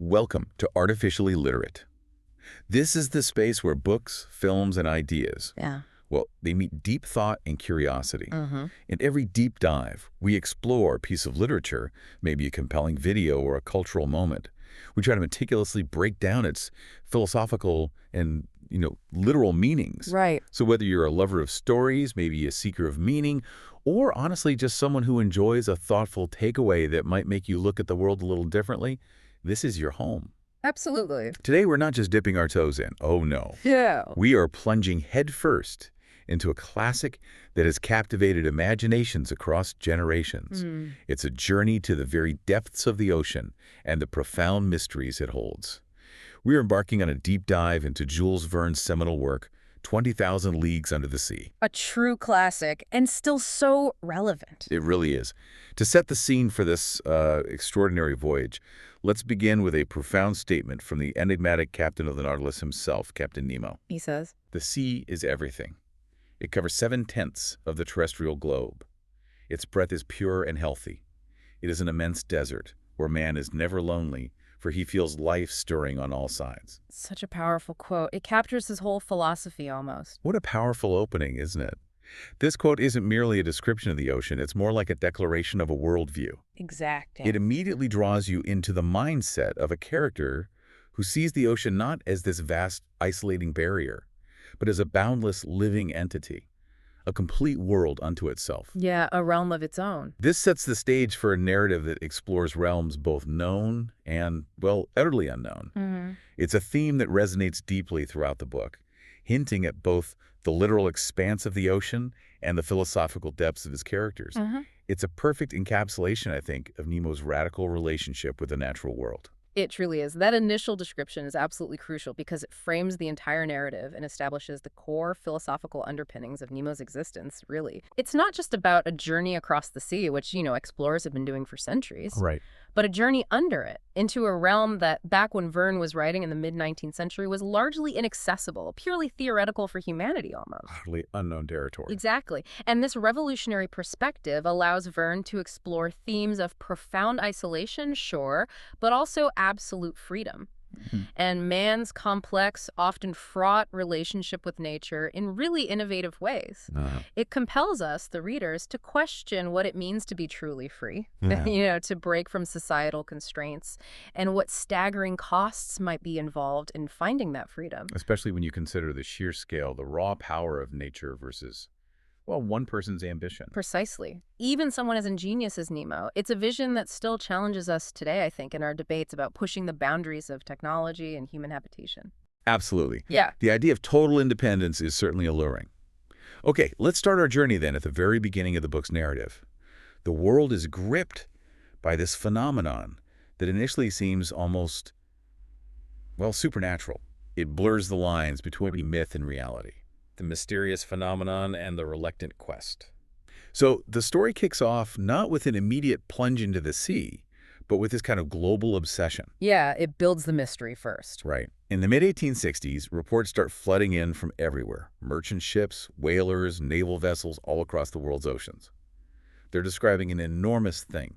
Welcome to Artificially Literate. This is the space where books, films, and ideas, Yeah. well, they meet deep thought and curiosity. Mm-hmm. In every deep dive, we explore a piece of literature, maybe a compelling video or a cultural moment. We try to meticulously break down its philosophical and, literal meanings. Right. So whether you're a lover of stories, maybe a seeker of meaning, or honestly just someone who enjoys a thoughtful takeaway that might make you look at the world a little differently, this is your home. Absolutely. Today, we're not just dipping our toes in. Oh, no. Yeah. We are plunging headfirst into a classic that has captivated imaginations across generations. It's a journey to the very depths of the ocean and the profound mysteries it holds. We are embarking on a deep dive into Jules Verne's seminal work, 20,000 Leagues Under the Sea. A true classic, and still so relevant. It really is. To set the scene for this extraordinary voyage, let's begin with a profound statement from the enigmatic captain of the Nautilus himself, Captain Nemo. He says, The sea is everything. It covers 7/10 of the terrestrial globe. Its breath is pure and healthy. It is an immense desert where man is never lonely, for he feels life stirring on all sides. such a powerful quote. It captures his whole philosophy almost. What a powerful opening, isn't it? This quote isn't merely a description of the ocean, it's more like a declaration of a worldview. Exactly. It immediately draws you into the mindset of a character who sees the ocean not as this vast, isolating barrier, but as a boundless, living entity, a complete world unto itself. Yeah, a realm of its own. This sets the stage for a narrative that explores realms both known and, well, utterly unknown. It's a theme that resonates deeply throughout the book, hinting at both the literal expanse of the ocean and the philosophical depths of his characters. It's a perfect encapsulation, I think, of Nemo's radical relationship with the natural world. It truly is. That initial description is absolutely crucial because it frames the entire narrative and establishes the core philosophical underpinnings of Nemo's existence, really. It's not just about a journey across the sea, which, explorers have been doing for centuries, Right. but a journey under it, into a realm that, back when Verne was writing in the mid-19th century, was largely inaccessible, purely theoretical for humanity almost. Utterly unknown territory. Exactly. And this revolutionary perspective allows Verne to explore themes of profound isolation, sure, but also absolute freedom. And man's complex, often fraught relationship with nature in really innovative ways. It compels us, the readers, to question what it means to be truly free, to break from societal constraints, and what staggering costs might be involved in finding that freedom. Especially when you consider the sheer scale, the raw power of nature versus, well, one person's ambition. Precisely. Even someone as ingenious as Nemo, it's a vision that still challenges us today, I think, in our debates about pushing the boundaries of technology and human habitation. Absolutely. Yeah. The idea of total independence is certainly alluring. Okay, let's start our journey then at the very beginning of the book's narrative. The world is gripped by this phenomenon that initially seems almost, well, supernatural. It blurs the lines between myth and reality. The mysterious phenomenon and the reluctant quest. So the story kicks off not with an immediate plunge into the sea, but with this kind of global obsession. Yeah, it builds the mystery first. Right. In the mid-1860s, reports start flooding in from everywhere. Merchant ships, whalers, naval vessels all across the world's oceans. They're describing an enormous thing.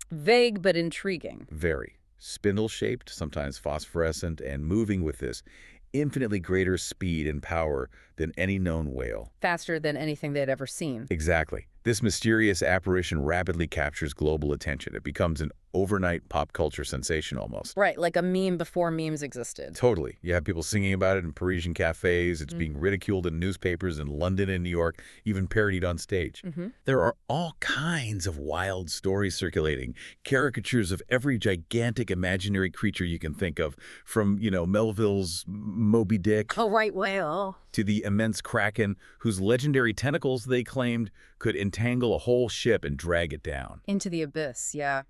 Vague but intriguing. Very. Spindle-shaped, sometimes phosphorescent, and moving with this infinitely greater speed and power than any known whale. Faster than anything they'd ever seen. Exactly. This mysterious apparition rapidly captures global attention. It becomes an overnight pop culture sensation almost. Right, like a meme before memes existed. Totally. You have people singing about it in Parisian cafes. It's being ridiculed in newspapers in London and New York, even parodied on stage. There are all kinds of wild stories circulating, caricatures of every gigantic imaginary creature you can think of, from, Melville's Moby Dick Oh, right whale. to the immense kraken whose legendary tentacles, they claimed, could entangle a whole ship and drag it down. Into the abyss, yeah.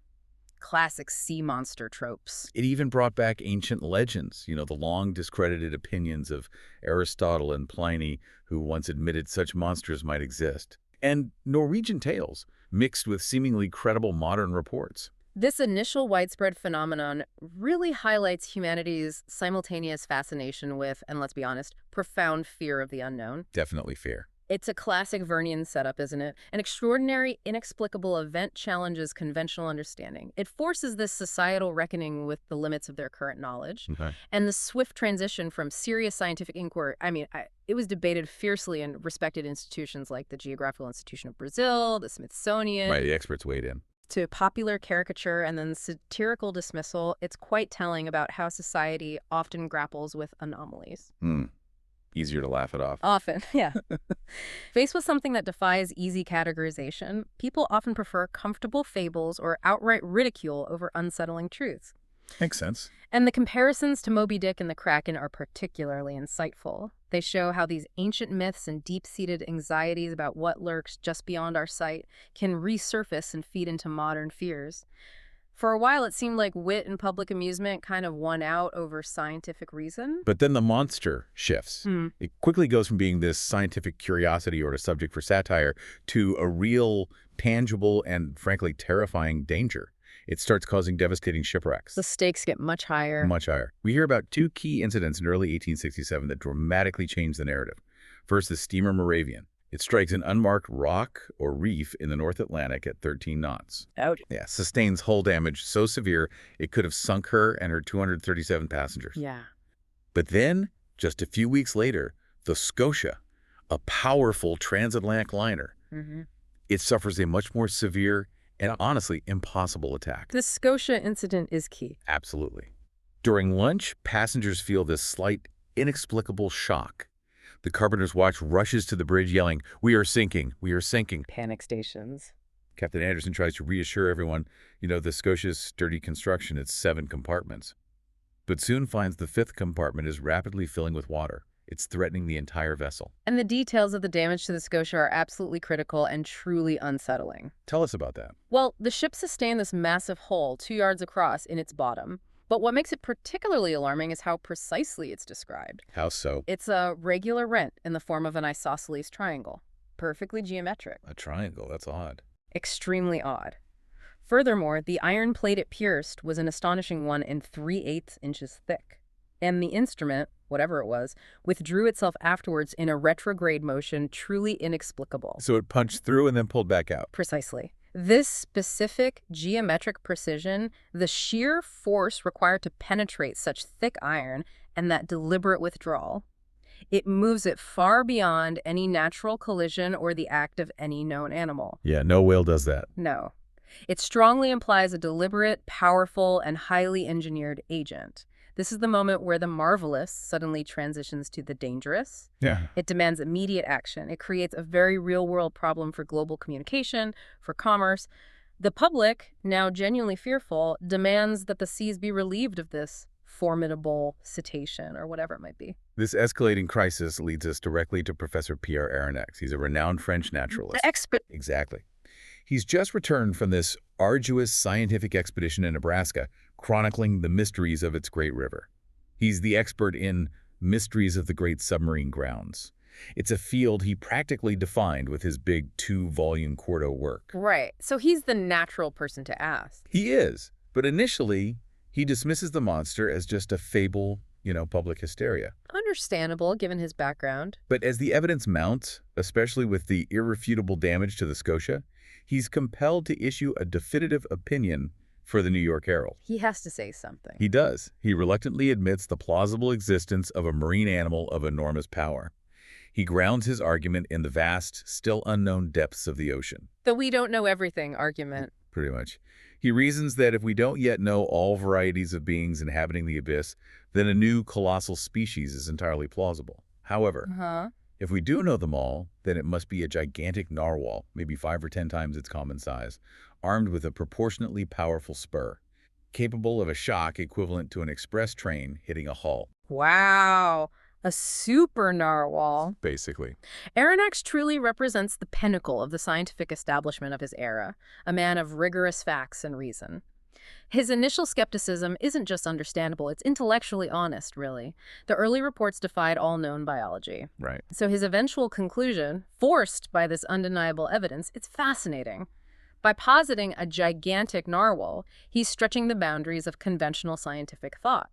Classic sea monster tropes. It even brought back ancient legends, the long discredited opinions of Aristotle and Pliny, who once admitted such monsters might exist, and Norwegian tales, mixed with seemingly credible modern reports. This initial widespread phenomenon really highlights humanity's simultaneous fascination with, and let's be honest, profound fear of the unknown. Definitely fear. It's a classic Vernian setup, isn't it? An extraordinary, inexplicable event challenges conventional understanding. It forces this societal reckoning with the limits of their current knowledge. Okay. And the swift transition from serious scientific inquiry, it was debated fiercely in respected institutions like the Geographical Institution of Brazil, the Smithsonian, Right, the experts weighed in. to popular caricature and then satirical dismissal. It's quite telling about how society often grapples with anomalies. Easier to laugh it off. Often, yeah. Faced with something that defies easy categorization, people often prefer comfortable fables or outright ridicule over unsettling truths. Makes sense. And the comparisons to Moby Dick and the Kraken are particularly insightful. They show how these ancient myths and deep-seated anxieties about what lurks just beyond our sight can resurface and feed into modern fears. For a while, it seemed like wit and public amusement kind of won out over scientific reason. But then the monster shifts. It quickly goes from being this scientific curiosity or a subject for satire to a real, tangible, and frankly terrifying danger. It starts causing devastating shipwrecks. The stakes get much higher. Much higher. We hear about two key incidents in early 1867 that dramatically change the narrative. First, the steamer Moravian. It strikes an unmarked rock or reef in the North Atlantic at 13 knots. Ouch. Yeah, sustains hull damage so severe it could have sunk her and her 237 passengers. Yeah. But then, just a few weeks later, the Scotia, a powerful transatlantic liner, it suffers a much more severe and honestly impossible attack. The Scotia incident is key. Absolutely. During lunch, passengers feel this slight, inexplicable shock. The Carpenter's Watch rushes to the bridge yelling, "We are sinking, we are sinking." Panic stations. Captain Anderson tries to reassure everyone, the Scotia's sturdy construction, it's 7 compartments. But soon finds the 5th compartment is rapidly filling with water. It's threatening the entire vessel. And the details of the damage to the Scotia are absolutely critical and truly unsettling. Tell us about that. Well, the ship sustained this massive hole 2 yards across in its bottom. But what makes it particularly alarming is how precisely it's described. How so? It's a regular rent in the form of an isosceles triangle. Perfectly geometric. A triangle, that's odd. Extremely odd. Furthermore, the iron plate it pierced was an astonishing 1 3/8 inches thick. And the instrument, whatever it was, withdrew itself afterwards in a retrograde motion truly inexplicable. So it punched through and then pulled back out. Precisely. This specific geometric precision, the sheer force required to penetrate such thick iron, and that deliberate withdrawal, it moves it far beyond any natural collision or the act of any known animal. Yeah, no whale does that. No. It strongly implies a deliberate, powerful, and highly engineered agent. This is the moment where the marvelous suddenly transitions to the dangerous. Yeah. It demands immediate action. It creates a very real-world problem for global communication, for commerce. The public, now genuinely fearful, demands that the seas be relieved of this formidable cetacean or whatever it might be. This escalating crisis leads us directly to Professor Pierre Aronnax. He's a renowned French naturalist. The expert. Exactly. He's just returned from this arduous scientific expedition in Nebraska, chronicling the mysteries of its great river. He's the expert in mysteries of the great submarine grounds. It's a field he practically defined with his big 2-volume quarto work. Right. So he's the natural person to ask. He is, but initially, he dismisses the monster as just a fable, public hysteria. Understandable, given his background. But as the evidence mounts, especially with the irrefutable damage to the Scotia, he's compelled to issue a definitive opinion for the New York Herald. He has to say something. He does. He reluctantly admits the plausible existence of a marine animal of enormous power. He grounds his argument in the vast, still unknown depths of the ocean. The we don't know everything argument. Pretty much. He reasons that if we don't yet know all varieties of beings inhabiting the abyss, then a new colossal species is entirely plausible. However, if we do know them all, then it must be a gigantic narwhal, maybe 5 or 10 times its common size, armed with a proportionately powerful spur, capable of a shock equivalent to an express train hitting a hull. Wow. A super narwhal. Basically. Aronnax truly represents the pinnacle of the scientific establishment of his era, a man of rigorous facts and reason. His initial skepticism isn't just understandable, it's intellectually honest, really. The early reports defied all known biology. Right. So his eventual conclusion, forced by this undeniable evidence, it's fascinating. By positing a gigantic narwhal, he's stretching the boundaries of conventional scientific thought.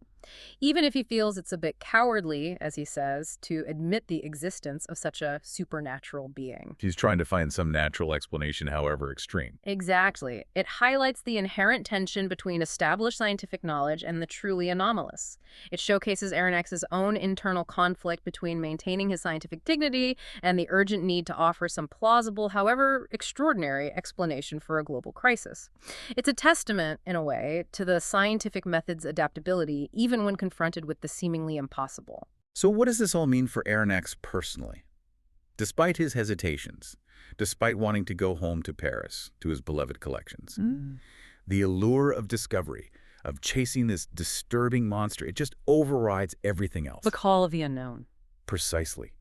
even if he feels it's a bit cowardly, as he says, to admit the existence of such a supernatural being. He's trying to find some natural explanation, however extreme. Exactly. It highlights the inherent tension between established scientific knowledge and the truly anomalous. It showcases Aronnax's own internal conflict between maintaining his scientific dignity and the urgent need to offer some plausible, however extraordinary, explanation for a global crisis. It's a testament, in a way, to the scientific method's adaptability, even when confronted with the seemingly impossible. So what does this all mean for Aronnax personally? Despite his hesitations, despite wanting to go home to Paris, to his beloved collections, the allure of discovery, of chasing this disturbing monster, it just overrides everything else. The call of the unknown. Precisely.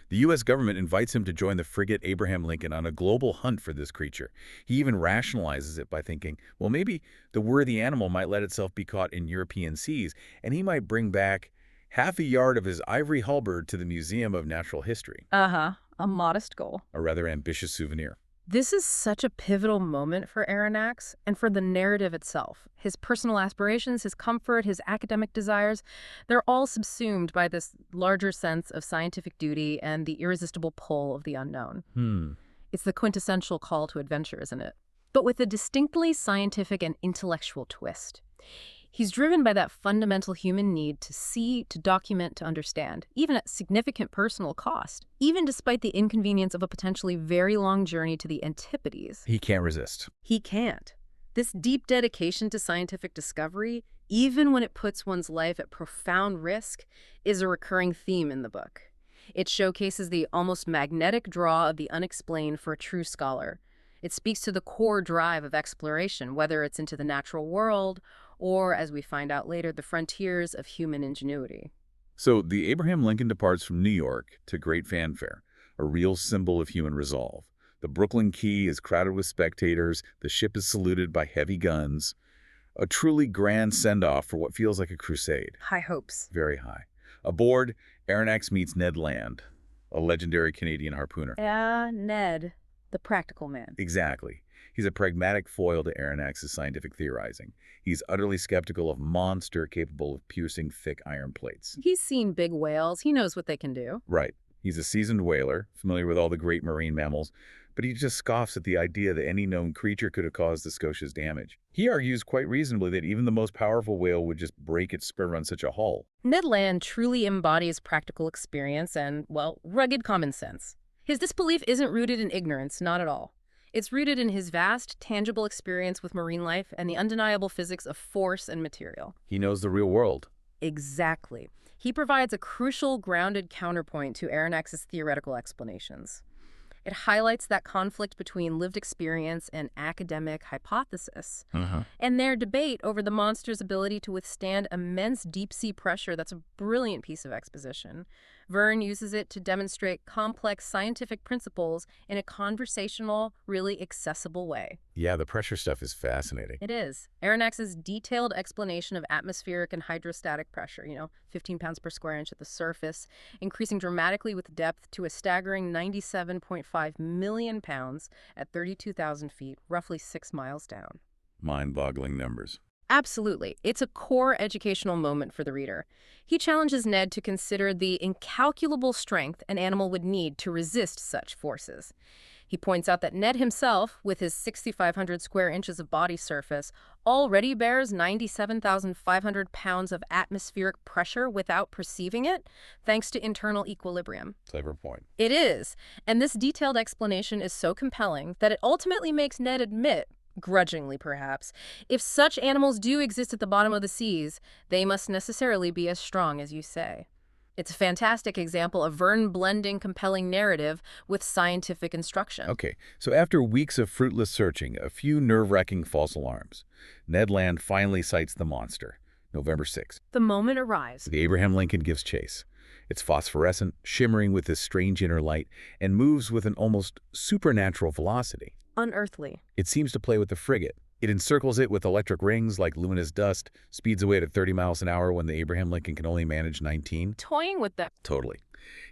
The U.S. government invites him to join the frigate Abraham Lincoln on a global hunt for this creature. He even rationalizes it by thinking, well, maybe the worthy animal might let itself be caught in European seas, and he might bring back half a yard of his ivory halberd to the Museum of Natural History. A modest goal. A rather ambitious souvenir. This is such a pivotal moment for Aronnax and for the narrative itself. His personal aspirations, his comfort, his academic desires, they're all subsumed by this larger sense of scientific duty and the irresistible pull of the unknown. It's the quintessential call to adventure, isn't it? But with a distinctly scientific and intellectual twist. He's driven by that fundamental human need to see, to document, to understand, even at significant personal cost, even despite the inconvenience of a potentially very long journey to the Antipodes. He can't resist. He can't. This deep dedication to scientific discovery, even when it puts one's life at profound risk, is a recurring theme in the book. It showcases the almost magnetic draw of the unexplained for a true scholar. It speaks to the core drive of exploration, whether it's into the natural world or, as we find out later, the frontiers of human ingenuity. So the Abraham Lincoln departs from New York to great fanfare, a real symbol of human resolve. The Brooklyn Quay is crowded with spectators. The ship is saluted by heavy guns. A truly grand send-off for what feels like a crusade. High hopes. Very high. Aboard, Aronnax meets Ned Land, a legendary Canadian harpooner. Ned, the practical man. Exactly. He's a pragmatic foil to Aronnax's scientific theorizing. He's utterly skeptical of monster capable of piercing thick iron plates. He's seen big whales. He knows what they can do. Right. He's a seasoned whaler, familiar with all the great marine mammals, but he just scoffs at the idea that any known creature could have caused the Scotia's damage. He argues quite reasonably that even the most powerful whale would just break its spur on such a hull. Ned Land truly embodies practical experience and, well, rugged common sense. His disbelief isn't rooted in ignorance, not at all. It's rooted in his vast, tangible experience with marine life and the undeniable physics of force and material. He knows the real world. Exactly. He provides a crucial, grounded counterpoint to Aronnax's theoretical explanations. It highlights that conflict between lived experience and academic hypothesis, and their debate over the monster's ability to withstand immense deep-sea pressure. That's a brilliant piece of exposition. Verne uses it to demonstrate complex scientific principles in a conversational, really accessible way. Yeah, the pressure stuff is fascinating. It is. Aronnax's detailed explanation of atmospheric and hydrostatic pressure, 15 pounds per square inch at the surface, increasing dramatically with depth to a staggering 97.5 million pounds at 32,000 feet, roughly 6 miles down. Mind-boggling numbers. Absolutely. It's a core educational moment for the reader. He challenges Ned to consider the incalculable strength an animal would need to resist such forces. He points out that Ned himself, with his 6,500 square inches of body surface, already bears 97,500 pounds of atmospheric pressure without perceiving it, thanks to internal equilibrium. Clever point. It is. And this detailed explanation is so compelling that it ultimately makes Ned admit, grudgingly perhaps, if such animals do exist at the bottom of the seas, they must necessarily be as strong as you say. It's a fantastic example of Verne blending compelling narrative with scientific instruction. Okay, so after weeks of fruitless searching, a few nerve-wracking false alarms, Ned Land finally sights the monster, November 6th. The moment arrives. The Abraham Lincoln gives chase. It's phosphorescent, shimmering with this strange inner light, and moves with an almost supernatural velocity. Unearthly. It seems to play with the frigate. It encircles it with electric rings like luminous dust, speeds away at 30 miles an hour when the Abraham Lincoln can only manage 19. Toying with them. Totally.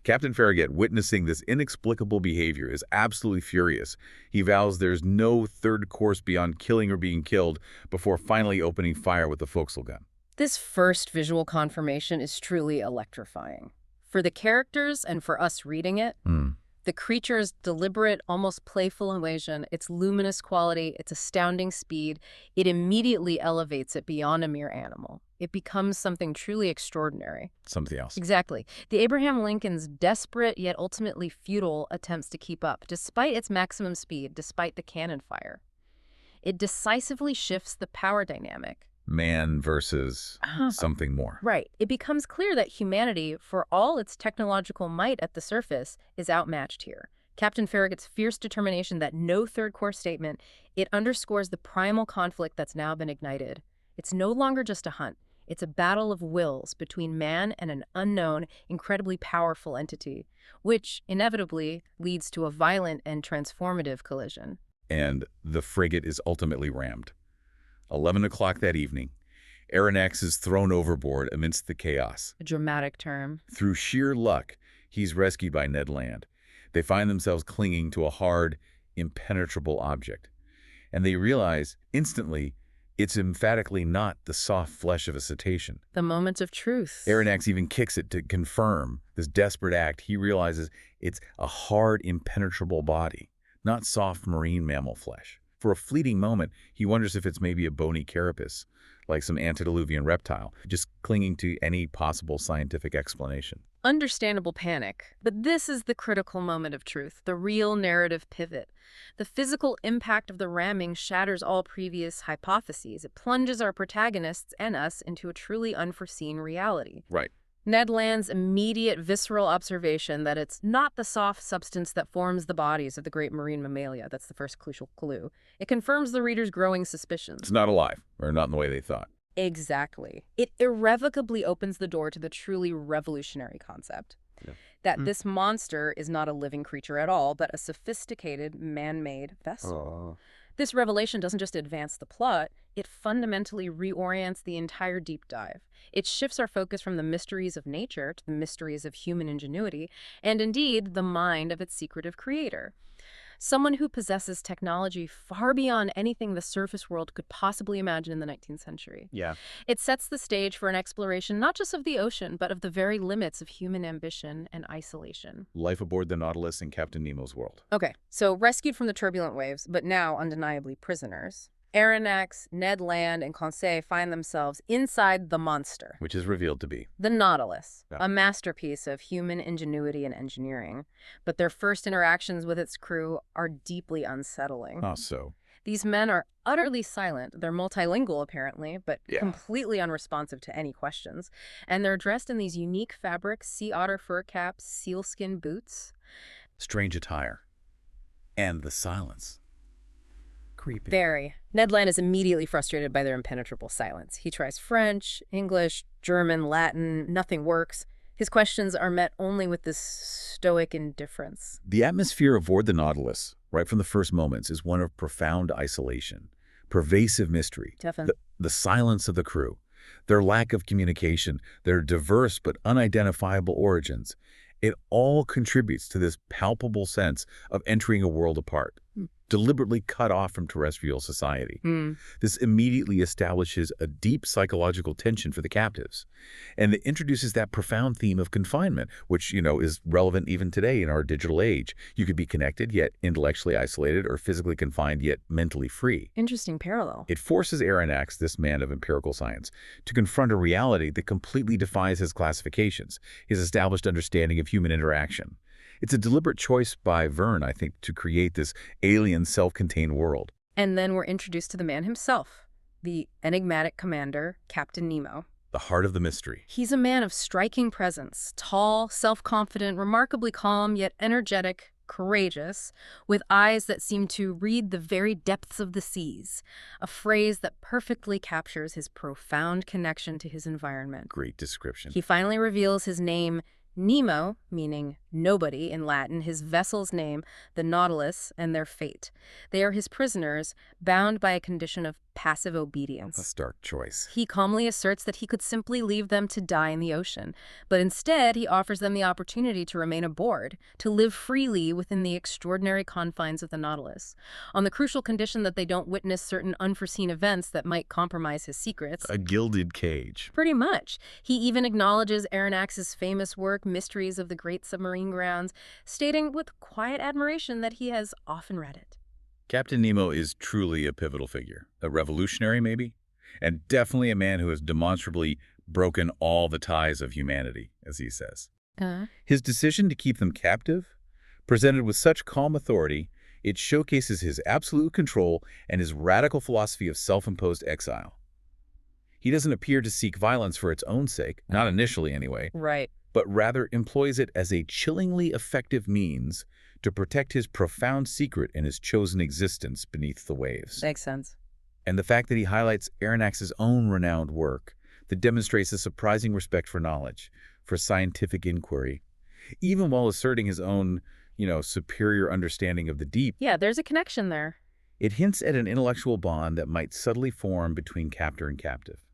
Captain Farragut, witnessing this inexplicable behavior, is absolutely furious. He vows there's no third course beyond killing or being killed before finally opening fire with the forecastle gun. This first visual confirmation is truly electrifying. For the characters and for us reading it, Hmm. the creature's deliberate, almost playful invasion, its luminous quality, its astounding speed, it immediately elevates it beyond a mere animal. It becomes something truly extraordinary. Something else. Exactly. The Abraham Lincoln's desperate yet ultimately futile attempts to keep up, despite its maximum speed, despite the cannon fire. It decisively shifts the power dynamic. Man versus something more. Right. It becomes clear that humanity, for all its technological might at the surface, is outmatched here. Captain Farragut's fierce determination that no third core statement, it underscores the primal conflict that's now been ignited. It's no longer just a hunt. It's a battle of wills between man and an unknown, incredibly powerful entity, which inevitably leads to a violent and transformative collision. And the frigate is ultimately rammed. 11 o'clock that evening, Aronnax is thrown overboard amidst the chaos. A dramatic term. Through sheer luck, he's rescued by Ned Land. They find themselves clinging to a hard, impenetrable object. And they realize instantly it's emphatically not the soft flesh of a cetacean. The moment of truth. Aronnax even kicks it to confirm this desperate act. He realizes it's a hard, impenetrable body, not soft marine mammal flesh. For a fleeting moment, he wonders if it's maybe a bony carapace, like some antediluvian reptile, just clinging to any possible scientific explanation. Understandable panic. But this is the critical moment of truth, the real narrative pivot. The physical impact of the ramming shatters all previous hypotheses. It plunges our protagonists and us into a truly unforeseen reality. Right. Ned Land's immediate visceral observation that it's not the soft substance that forms the bodies of the great marine mammalia. That's the first crucial clue. It confirms the reader's growing suspicions. It's not alive, or not in the way they thought. Exactly. It irrevocably opens the door to the truly revolutionary concept. Yeah. That this monster is not a living creature at all, but a sophisticated, man-made vessel. This revelation doesn't just advance the plot, it fundamentally reorients the entire deep dive. It shifts our focus from the mysteries of nature to the mysteries of human ingenuity, and indeed, the mind of its secretive creator. Someone who possesses technology far beyond anything the surface world could possibly imagine in the 19th century. Yeah. It sets the stage for an exploration not just of the ocean, but of the very limits of human ambition and isolation. Life aboard the Nautilus in Captain Nemo's world. Okay, so rescued from the turbulent waves, but now undeniably prisoners, Aronnax, Ned Land, and Conseil find themselves inside the monster. Which is revealed to be The Nautilus, Yeah. a masterpiece of human ingenuity and engineering. But their first interactions with its crew are deeply unsettling. so. These men are utterly silent. They're multilingual, apparently, but Yeah. completely unresponsive to any questions. And they're dressed in these unique fabrics, sea otter fur caps, sealskin boots. Strange attire. And the silence. Creepy. Very. Ned Land is immediately frustrated by their impenetrable silence. He tries French, English, German, Latin. Nothing works. His questions are met only with this stoic indifference. The atmosphere aboard the Nautilus, right from the first moments, is one of profound isolation, pervasive mystery, Definitely. the silence of the crew, their lack of communication, their diverse but unidentifiable origins. It all contributes to this palpable sense of entering a world apart, deliberately cut off from terrestrial society. This immediately establishes a deep psychological tension for the captives. And it introduces that profound theme of confinement, which, is relevant even today in our digital age. You could be connected, yet intellectually isolated, or physically confined, yet mentally free. Interesting parallel. It forces Aronnax, this man of empirical science, to confront a reality that completely defies his classifications, his established understanding of human interaction. It's a deliberate choice by Verne, I think, to create this alien, self-contained world. And then we're introduced to the man himself, the enigmatic commander, Captain Nemo. The heart of the mystery. He's a man of striking presence, tall, self-confident, remarkably calm, yet energetic, courageous, with eyes that seem to read the very depths of the seas, a phrase that perfectly captures his profound connection to his environment. Great description. He finally reveals his name, Nemo, meaning Nobody in Latin, his vessel's name, the Nautilus, and their fate. They are his prisoners, bound by a condition of passive A obedience. stark choice. He calmly asserts that he could simply leave them to die in the ocean, but instead he offers them the opportunity to remain aboard, to live freely within the extraordinary confines of the Nautilus, on the crucial condition that they don't witness certain unforeseen events that might compromise his secrets. A gilded cage. Pretty much. He even acknowledges Aronnax's famous work, Mysteries of the Great Submarine Grounds, stating with quiet admiration that he has often read it. Captain Nemo is truly a pivotal figure. A revolutionary, maybe? And definitely a man who has demonstrably broken all the ties of humanity, as he says. His decision to keep them captive, presented with such calm authority, it showcases his absolute control and his radical philosophy of self-imposed exile. He doesn't appear to seek violence for its own sake, not initially anyway, Right. but rather employs it as a chillingly effective means to protect his profound secret in his chosen existence beneath the waves. Makes sense. And the fact that he highlights Aronnax's own renowned work that demonstrates a surprising respect for knowledge, for scientific inquiry, even while asserting his own, superior understanding of the deep. Yeah, there's a connection there. It hints at an intellectual bond that might subtly form between captor and captive.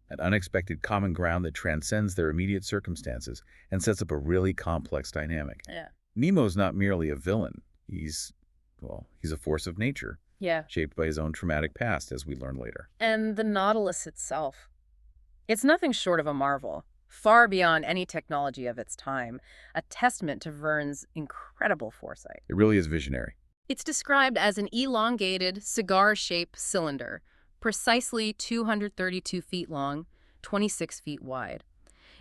An unexpected common ground that transcends their immediate circumstances and sets up a really complex dynamic. Yeah. Nemo's not merely a villain. He's a force of nature, Yeah. shaped by his own traumatic past, as we learn later. And the Nautilus itself. It's nothing short of a marvel, far beyond any technology of its time, a testament to Verne's incredible foresight. It really is visionary. It's described as an elongated, cigar-shaped cylinder, precisely 232 feet long, 26 feet wide.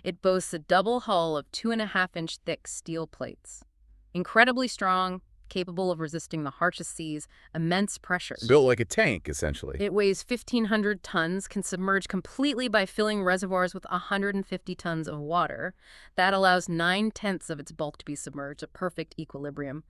It boasts a double hull of 2.5-inch thick steel plates. Incredibly strong, capable of resisting the harshest seas, immense pressure. Built like a tank, essentially. It weighs 1,500 tons, can submerge completely by filling reservoirs with 150 tons of water. That allows 9/10 of its bulk to be submerged, a perfect equilibrium.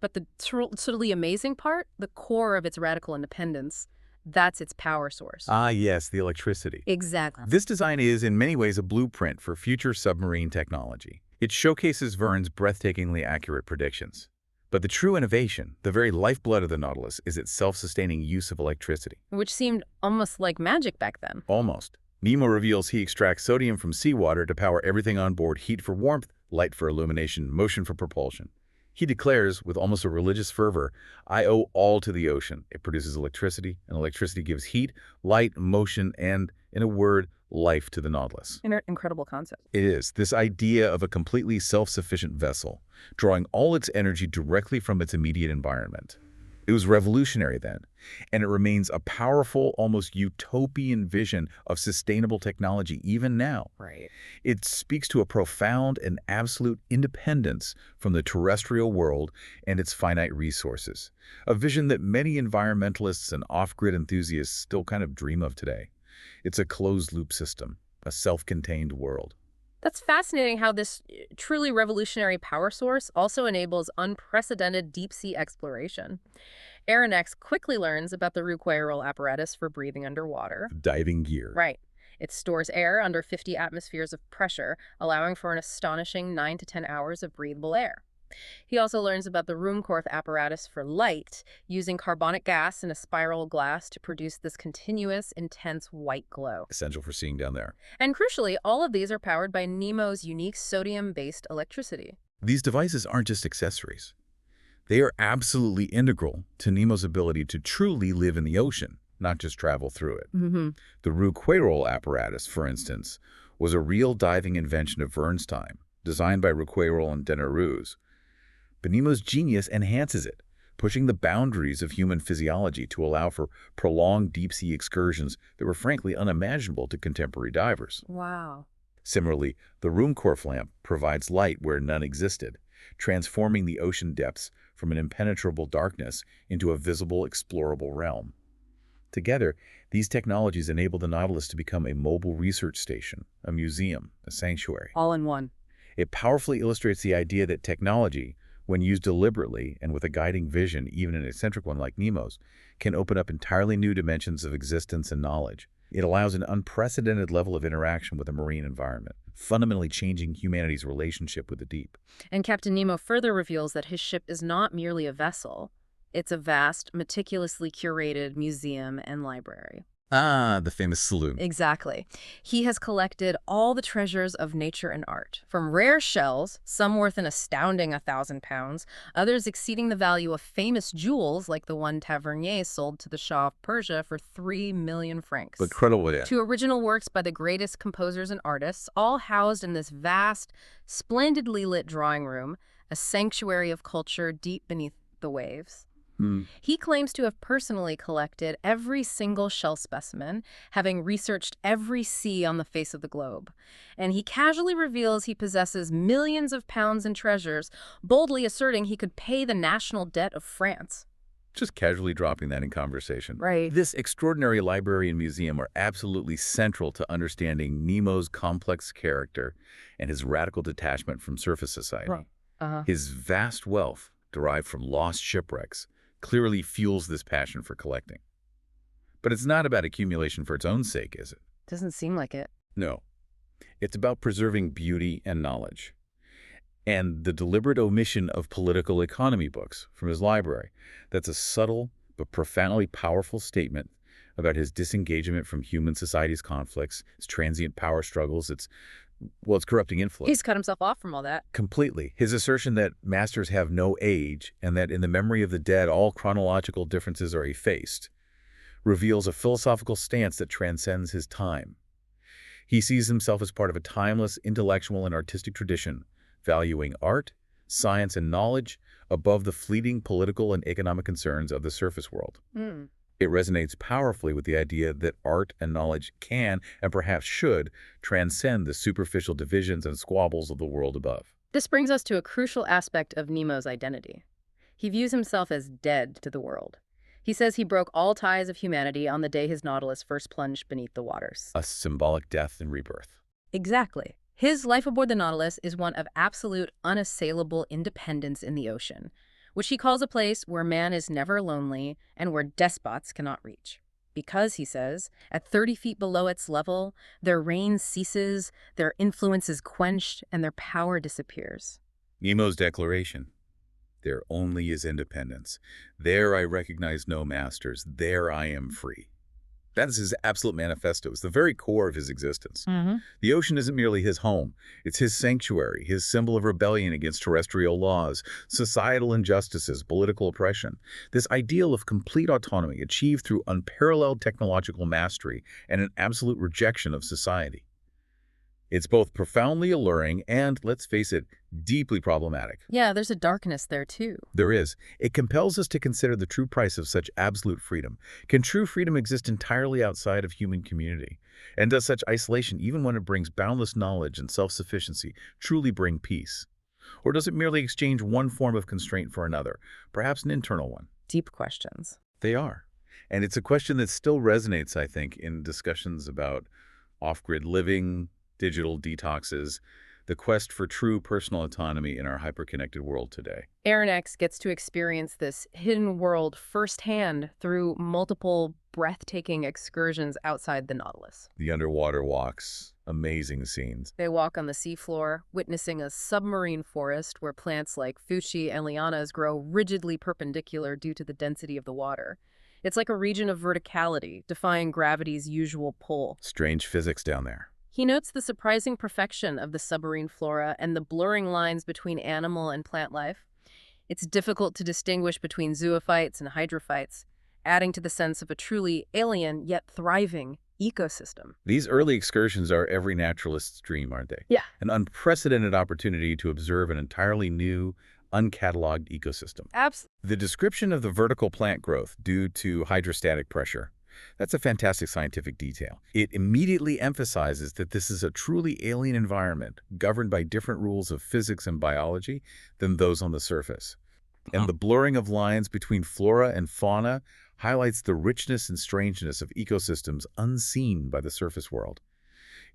But the totally amazing part, the core of its radical independence, that's its power source. Ah, yes, the electricity. Exactly. This design is, in many ways, a blueprint for future submarine technology. It showcases Verne's breathtakingly accurate predictions. But the true innovation, the very lifeblood of the Nautilus, is its self-sustaining use of electricity. Which seemed almost like magic back then. Almost. Nemo reveals he extracts sodium from seawater to power everything on board: heat for warmth, light for illumination, motion for propulsion. He declares, with almost a religious fervor, "I owe all to the ocean. It produces electricity, and electricity gives heat, light, motion, and, in a word, life to the Nautilus." Incredible concept. It is, this idea of a completely self-sufficient vessel, drawing all its energy directly from its immediate environment. It was revolutionary then, and it remains a powerful, almost utopian vision of sustainable technology even now. Right. It speaks to a profound and absolute independence from the terrestrial world and its finite resources, a vision that many environmentalists and off-grid enthusiasts still kind of dream of today. It's a closed-loop system, a self-contained world. That's fascinating how this truly revolutionary power source also enables unprecedented deep-sea exploration. Aronnax quickly learns about the Rouquayrol apparatus for breathing underwater. Diving gear. Right. It stores air under 50 atmospheres of pressure, allowing for an astonishing 9 to 10 hours of breathable air. He also learns about the Ruhmkorff apparatus for light, using carbonic gas in a spiral glass to produce this continuous, intense white glow. Essential for seeing down there. And crucially, all of these are powered by Nemo's unique sodium-based electricity. These devices aren't just accessories. They are absolutely integral to Nemo's ability to truly live in the ocean, not just travel through it. The Rouquayrol apparatus, for instance, was a real diving invention of Verne's time, designed by Rouquayrol and Denaruz. But Nemo's genius enhances it, pushing the boundaries of human physiology to allow for prolonged deep-sea excursions that were frankly unimaginable to contemporary divers. Wow. Similarly, the Ruhmkorff lamp provides light where none existed, transforming the ocean depths from an impenetrable darkness into a visible, explorable realm. Together, these technologies enable the Nautilus to become a mobile research station, a museum, a sanctuary. All in one. It powerfully illustrates the idea that technology, when used deliberately and with a guiding vision, even an eccentric one like Nemo's, can open up entirely new dimensions of existence and knowledge. It allows an unprecedented level of interaction with the marine environment, fundamentally changing humanity's relationship with the deep. And Captain Nemo further reveals that his ship is not merely a vessel. It's a vast, meticulously curated museum and library. Ah, the famous saloon. Exactly. He has collected all the treasures of nature and art, from rare shells, some worth an astounding 1,000 pounds, others exceeding the value of famous jewels like the one Tavernier sold to the Shah of Persia for 3 million francs. Incredible, yeah. To original works by the greatest composers and artists, all housed in this vast, splendidly lit drawing room, a sanctuary of culture deep beneath the waves. He claims to have personally collected every single shell specimen, having researched every sea on the face of the globe. And he casually reveals he possesses millions of pounds in treasures, boldly asserting he could pay the national debt of France. Just casually dropping that in conversation. Right. This extraordinary library and museum are absolutely central to understanding Nemo's complex character and his radical detachment from surface society. Right. His vast wealth, derived from lost shipwrecks, clearly fuels this passion for collecting. But it's not about accumulation for its own sake, is it? Doesn't seem like it. No. It's about preserving beauty and knowledge. And the deliberate omission of political economy books from his library. That's a subtle but profoundly powerful statement about his disengagement from human society's conflicts, its transient power struggles, its corrupting influence. He's cut himself off from all that. Completely. His assertion that masters have no age and that in the memory of the dead all chronological differences are effaced reveals a philosophical stance that transcends his time. He sees himself as part of a timeless intellectual and artistic tradition, valuing art, science, and knowledge above the fleeting political and economic concerns of the surface world. It resonates powerfully with the idea that art and knowledge can, and perhaps should, transcend the superficial divisions and squabbles of the world above. This brings us to a crucial aspect of Nemo's identity. He views himself as dead to the world. He says he broke all ties of humanity on the day his Nautilus first plunged beneath the waters. A symbolic death and rebirth. Exactly. His life aboard the Nautilus is one of absolute, unassailable independence in the ocean, which he calls a place where man is never lonely and where despots cannot reach. Because, he says, at 30 feet below its level, their reign ceases, their influence is quenched, and their power disappears. Nemo's declaration. There only is independence. There I recognize no masters. There I am free. That is his absolute manifesto. It's the very core of his existence. The ocean isn't merely his home. It's his sanctuary, his symbol of rebellion against terrestrial laws, societal injustices, political oppression. This ideal of complete autonomy achieved through unparalleled technological mastery and an absolute rejection of society. It's both profoundly alluring and, let's face it, deeply problematic. Yeah, there's a darkness there, too. There is. It compels us to consider the true price of such absolute freedom. Can true freedom exist entirely outside of human community? And does such isolation, even when it brings boundless knowledge and self-sufficiency, truly bring peace? Or does it merely exchange one form of constraint for another, perhaps an internal one? Deep questions. They are. And it's a question that still resonates, I think, in discussions about off-grid living, digital detoxes, the quest for true personal autonomy in our hyper-connected world today. Aaron X gets to experience this hidden world firsthand through multiple breathtaking excursions outside the Nautilus. The underwater walks, amazing scenes. They walk on the seafloor, witnessing a submarine forest where plants like fuchsia and lianas grow rigidly perpendicular due to the density of the water. It's like a region of verticality, defying gravity's usual pull. Strange physics down there. He notes the surprising perfection of the submarine flora and the blurring lines between animal and plant life. It's difficult to distinguish between zoophytes and hydrophytes, adding to the sense of a truly alien yet thriving ecosystem. These early excursions are every naturalist's dream, aren't they? Yeah. An unprecedented opportunity to observe an entirely new, uncatalogued ecosystem. Absolutely. The description of the vertical plant growth due to hydrostatic pressure, that's a fantastic scientific detail. It immediately emphasizes that this is a truly alien environment governed by different rules of physics and biology than those on the surface. And the blurring of lines between flora and fauna highlights the richness and strangeness of ecosystems unseen by the surface world.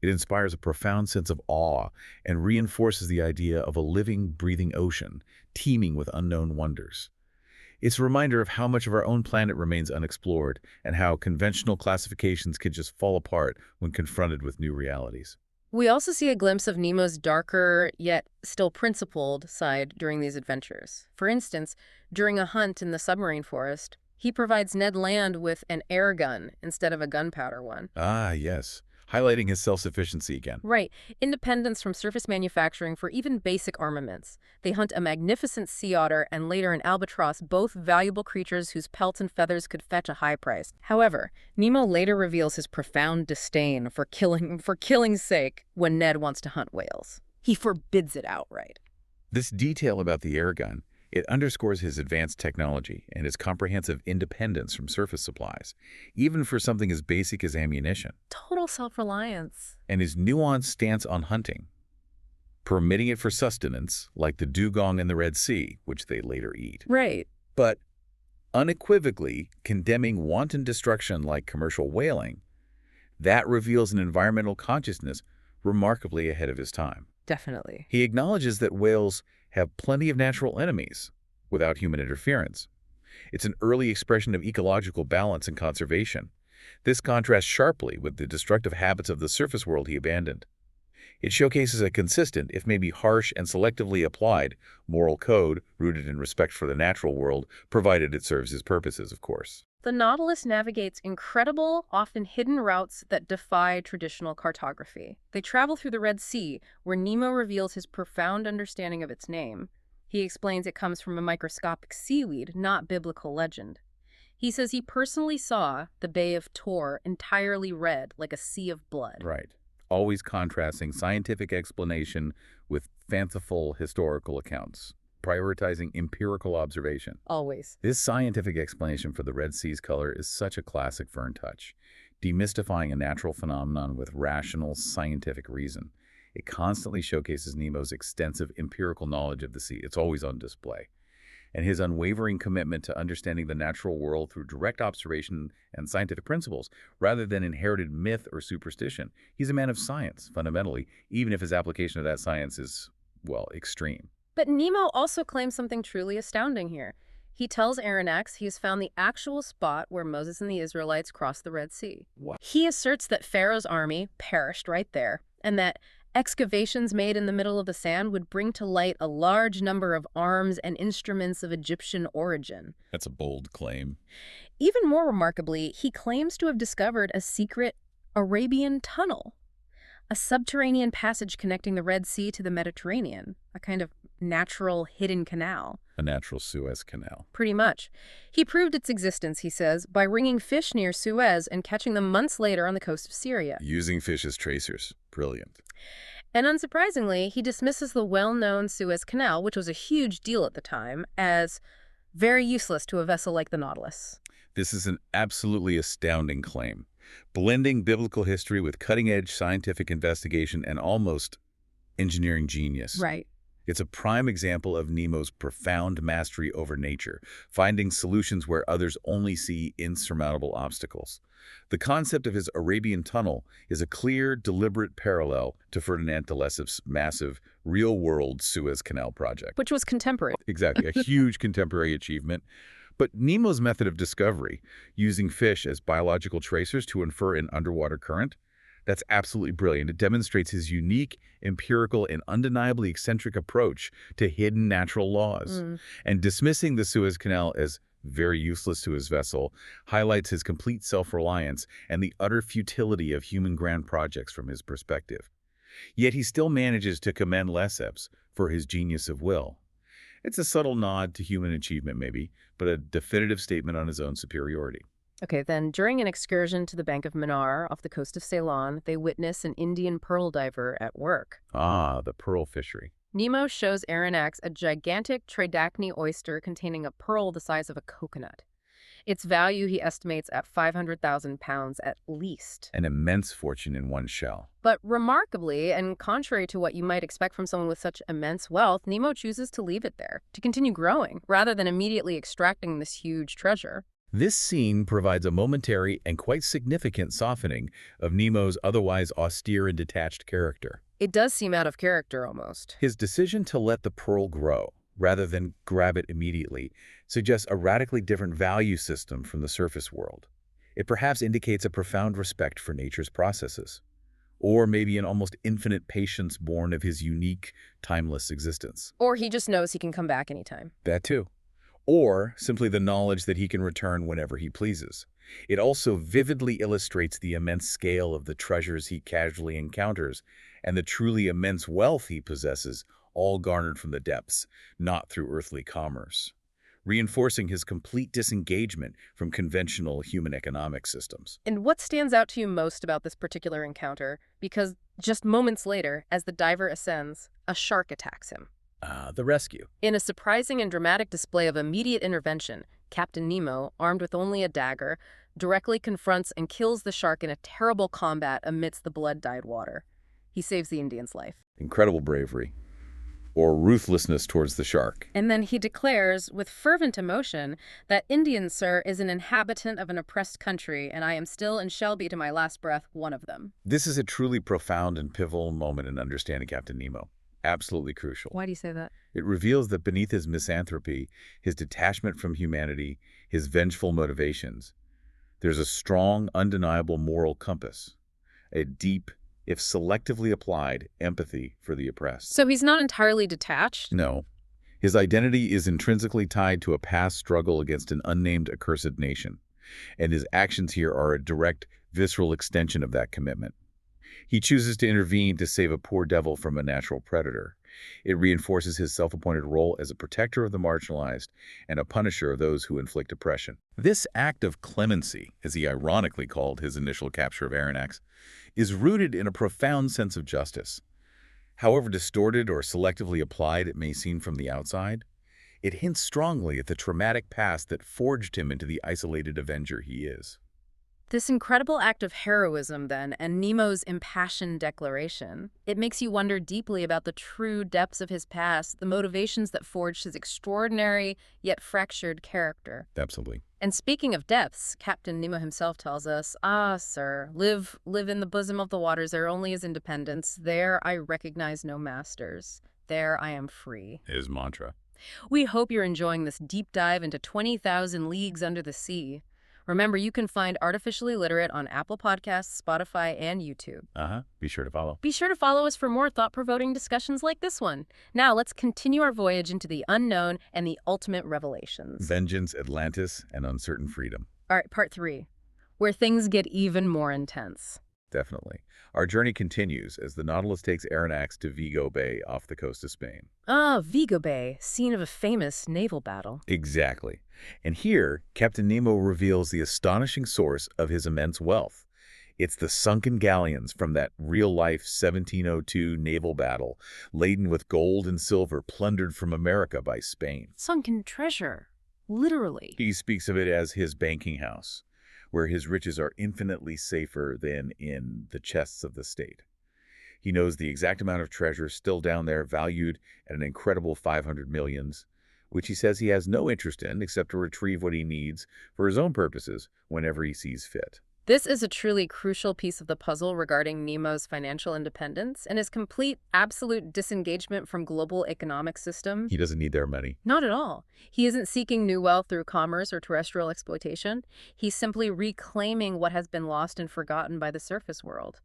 It inspires a profound sense of awe and reinforces the idea of a living, breathing ocean, teeming with unknown wonders. It's a reminder of how much of our own planet remains unexplored and how conventional classifications can just fall apart when confronted with new realities. We also see a glimpse of Nemo's darker, yet still principled side during these adventures. For instance, during a hunt in the submarine forest, he provides Ned Land with an air gun instead of a gunpowder one. Ah, yes. Highlighting his self-sufficiency again. Right. Independence from surface manufacturing for even basic armaments. They hunt a magnificent sea otter and later an albatross, both valuable creatures whose pelts and feathers could fetch a high price. However, Nemo later reveals his profound disdain for killing's sake when Ned wants to hunt whales. He forbids it outright. This detail about the air gun, it underscores his advanced technology and his comprehensive independence from surface supplies, even for something as basic as ammunition. Total self-reliance. And his nuanced stance on hunting, permitting it for sustenance, like the dugong in the Red Sea, which they later eat. Right. But unequivocally condemning wanton destruction like commercial whaling, that reveals an environmental consciousness remarkably ahead of his time. Definitely. He acknowledges that whales have plenty of natural enemies without human interference. It's an early expression of ecological balance and conservation. This contrasts sharply with the destructive habits of the surface world he abandoned. It showcases a consistent, if maybe harsh and selectively applied, moral code rooted in respect for the natural world, provided it serves his purposes, of course. The Nautilus navigates incredible, often hidden routes that defy traditional cartography. They travel through the Red Sea, where Nemo reveals his profound understanding of its name. He explains it comes from a microscopic seaweed, not biblical legend. He says he personally saw the Bay of Tor entirely red, like a sea of blood. Right. Always contrasting scientific explanation with fanciful historical accounts, prioritizing empirical observation. Always. This scientific explanation for the Red Sea's color is such a classic Verne touch, demystifying a natural phenomenon with rational, scientific reason. It constantly showcases Nemo's extensive empirical knowledge of the sea. It's always on display. And his unwavering commitment to understanding the natural world through direct observation and scientific principles, rather than inherited myth or superstition. He's a man of science, fundamentally, even if his application of that science is, well, extreme. But Nemo also claims something truly astounding here. He tells Aronnax he has found the actual spot where Moses and the Israelites crossed the Red Sea. What? He asserts that Pharaoh's army perished right there, and that excavations made in the middle of the sand would bring to light a large number of arms and instruments of Egyptian origin. That's a bold claim. Even more remarkably, he claims to have discovered a secret Arabian tunnel, a subterranean passage connecting the Red Sea to the Mediterranean, a kind of natural hidden canal. A natural Suez Canal. Pretty much. He proved its existence, he says, by ringing fish near Suez and catching them months later on the coast of Syria. Using fish as tracers. Brilliant. And unsurprisingly, he dismisses the well-known Suez Canal, which was a huge deal at the time, as very useless to a vessel like the Nautilus. This is an absolutely astounding claim, blending biblical history with cutting-edge scientific investigation and almost engineering genius. Right. It's a prime example of Nemo's profound mastery over nature, finding solutions where others only see insurmountable obstacles. The concept of his Arabian tunnel is a clear, deliberate parallel to Ferdinand de Lesseps's massive, real-world Suez Canal project. Which was contemporary. Exactly, a huge contemporary achievement. But Nemo's method of discovery, using fish as biological tracers to infer an underwater current, that's absolutely brilliant. It demonstrates his unique, empirical, and undeniably eccentric approach to hidden natural laws. And dismissing the Suez Canal as very useless to his vessel highlights his complete self-reliance and the utter futility of human grand projects from his perspective. Yet he still manages to commend Lesseps for his genius of will. It's a subtle nod to human achievement, maybe, but a definitive statement on his own superiority. Okay, then during an excursion to the Bank of Mannar off the coast of Ceylon, they witness an Indian pearl diver at work. Ah, the pearl fishery. Nemo shows Aronnax a gigantic tridacny oyster containing a pearl the size of a coconut. Its value he estimates at 500,000 pounds at least. An immense fortune in one shell. But remarkably, and contrary to what you might expect from someone with such immense wealth, Nemo chooses to leave it there, to continue growing, rather than immediately extracting this huge treasure. This scene provides a momentary and quite significant softening of Nemo's otherwise austere and detached character. It does seem out of character, almost. His decision to let the pearl grow, rather than grab it immediately, suggests a radically different value system from the surface world. It perhaps indicates a profound respect for nature's processes. Or maybe an almost infinite patience born of his unique, timeless existence. Or he just knows he can come back anytime. That too. Or simply the knowledge that he can return whenever he pleases. It also vividly illustrates the immense scale of the treasures he casually encounters and the truly immense wealth he possesses, all garnered from the depths, not through earthly commerce, reinforcing his complete disengagement from conventional human economic systems. And what stands out to you most about this particular encounter? Because just moments later, as the diver ascends, a shark attacks him. The rescue. In a surprising and dramatic display of immediate intervention, Captain Nemo, armed with only a dagger, directly confronts and kills the shark in a terrible combat amidst the blood-dyed water. He saves the Indian's life. Incredible bravery. Or ruthlessness towards the shark. And then he declares, with fervent emotion, that Indian, sir, is an inhabitant of an oppressed country, and I am still and shall be to my last breath one of them. This is a truly profound and pivotal moment in understanding Captain Nemo. Absolutely crucial. Why do you say that? It reveals that beneath his misanthropy, his detachment from humanity, his vengeful motivations, there's a strong, undeniable moral compass, a deep, if selectively applied, empathy for the oppressed. So he's not entirely detached? No. His identity is intrinsically tied to a past struggle against an unnamed accursed nation, and his actions here are a direct, visceral extension of that commitment. He chooses to intervene to save a poor devil from a natural predator. It reinforces his self-appointed role as a protector of the marginalized and a punisher of those who inflict oppression. This act of clemency, as he ironically called his initial capture of Aronnax, is rooted in a profound sense of justice. However distorted or selectively applied it may seem from the outside, it hints strongly at the traumatic past that forged him into the isolated avenger he is. This incredible act of heroism, then, and Nemo's impassioned declaration, it makes you wonder deeply about the true depths of his past, the motivations that forged his extraordinary, yet fractured character. Absolutely. And speaking of depths, Captain Nemo himself tells us, sir, live in the bosom of the waters, there only is independence. There I recognize no masters. There I am free. His mantra. We hope you're enjoying this deep dive into 20,000 Leagues Under the Sea. Remember, you can find Artificially Literate on Apple Podcasts, Spotify, and YouTube. Be sure to follow. Be sure to follow us for more thought-provoking discussions like this one. Now, let's continue our voyage into the unknown and the ultimate revelations. Vengeance, Atlantis, and Uncertain Freedom. All right, part 3, where things get even more intense. Definitely. Our journey continues as the Nautilus takes Aronnax to Vigo Bay off the coast of Spain. Vigo Bay, scene of a famous naval battle. Exactly. And here, Captain Nemo reveals the astonishing source of his immense wealth. It's the sunken galleons from that real-life 1702 naval battle, laden with gold and silver plundered from America by Spain. Sunken treasure, literally. He speaks of it as his banking house, where his riches are infinitely safer than in the chests of the state. He knows the exact amount of treasure still down there, valued at an incredible 500 millions, which he says he has no interest in except to retrieve what he needs for his own purposes whenever he sees fit. This is a truly crucial piece of the puzzle regarding Nemo's financial independence and his complete, absolute disengagement from global economic system. He doesn't need their money. Not at all. He isn't seeking new wealth through commerce or terrestrial exploitation. He's simply reclaiming what has been lost and forgotten by the surface world.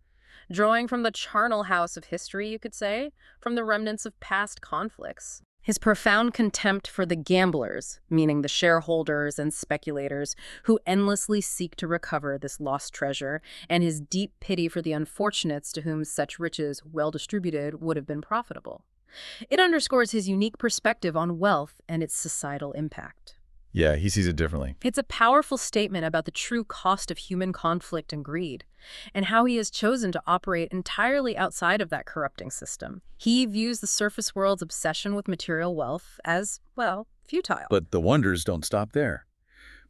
Drawing from the charnel house of history, you could say, from the remnants of past conflicts. His profound contempt for the gamblers, meaning the shareholders and speculators who endlessly seek to recover this lost treasure, and his deep pity for the unfortunates to whom such riches, well distributed, would have been profitable. It underscores his unique perspective on wealth and its societal impact. Yeah, he sees it differently. It's a powerful statement about the true cost of human conflict and greed, and how he has chosen to operate entirely outside of that corrupting system. He views the surface world's obsession with material wealth as, well, futile. But the wonders don't stop there.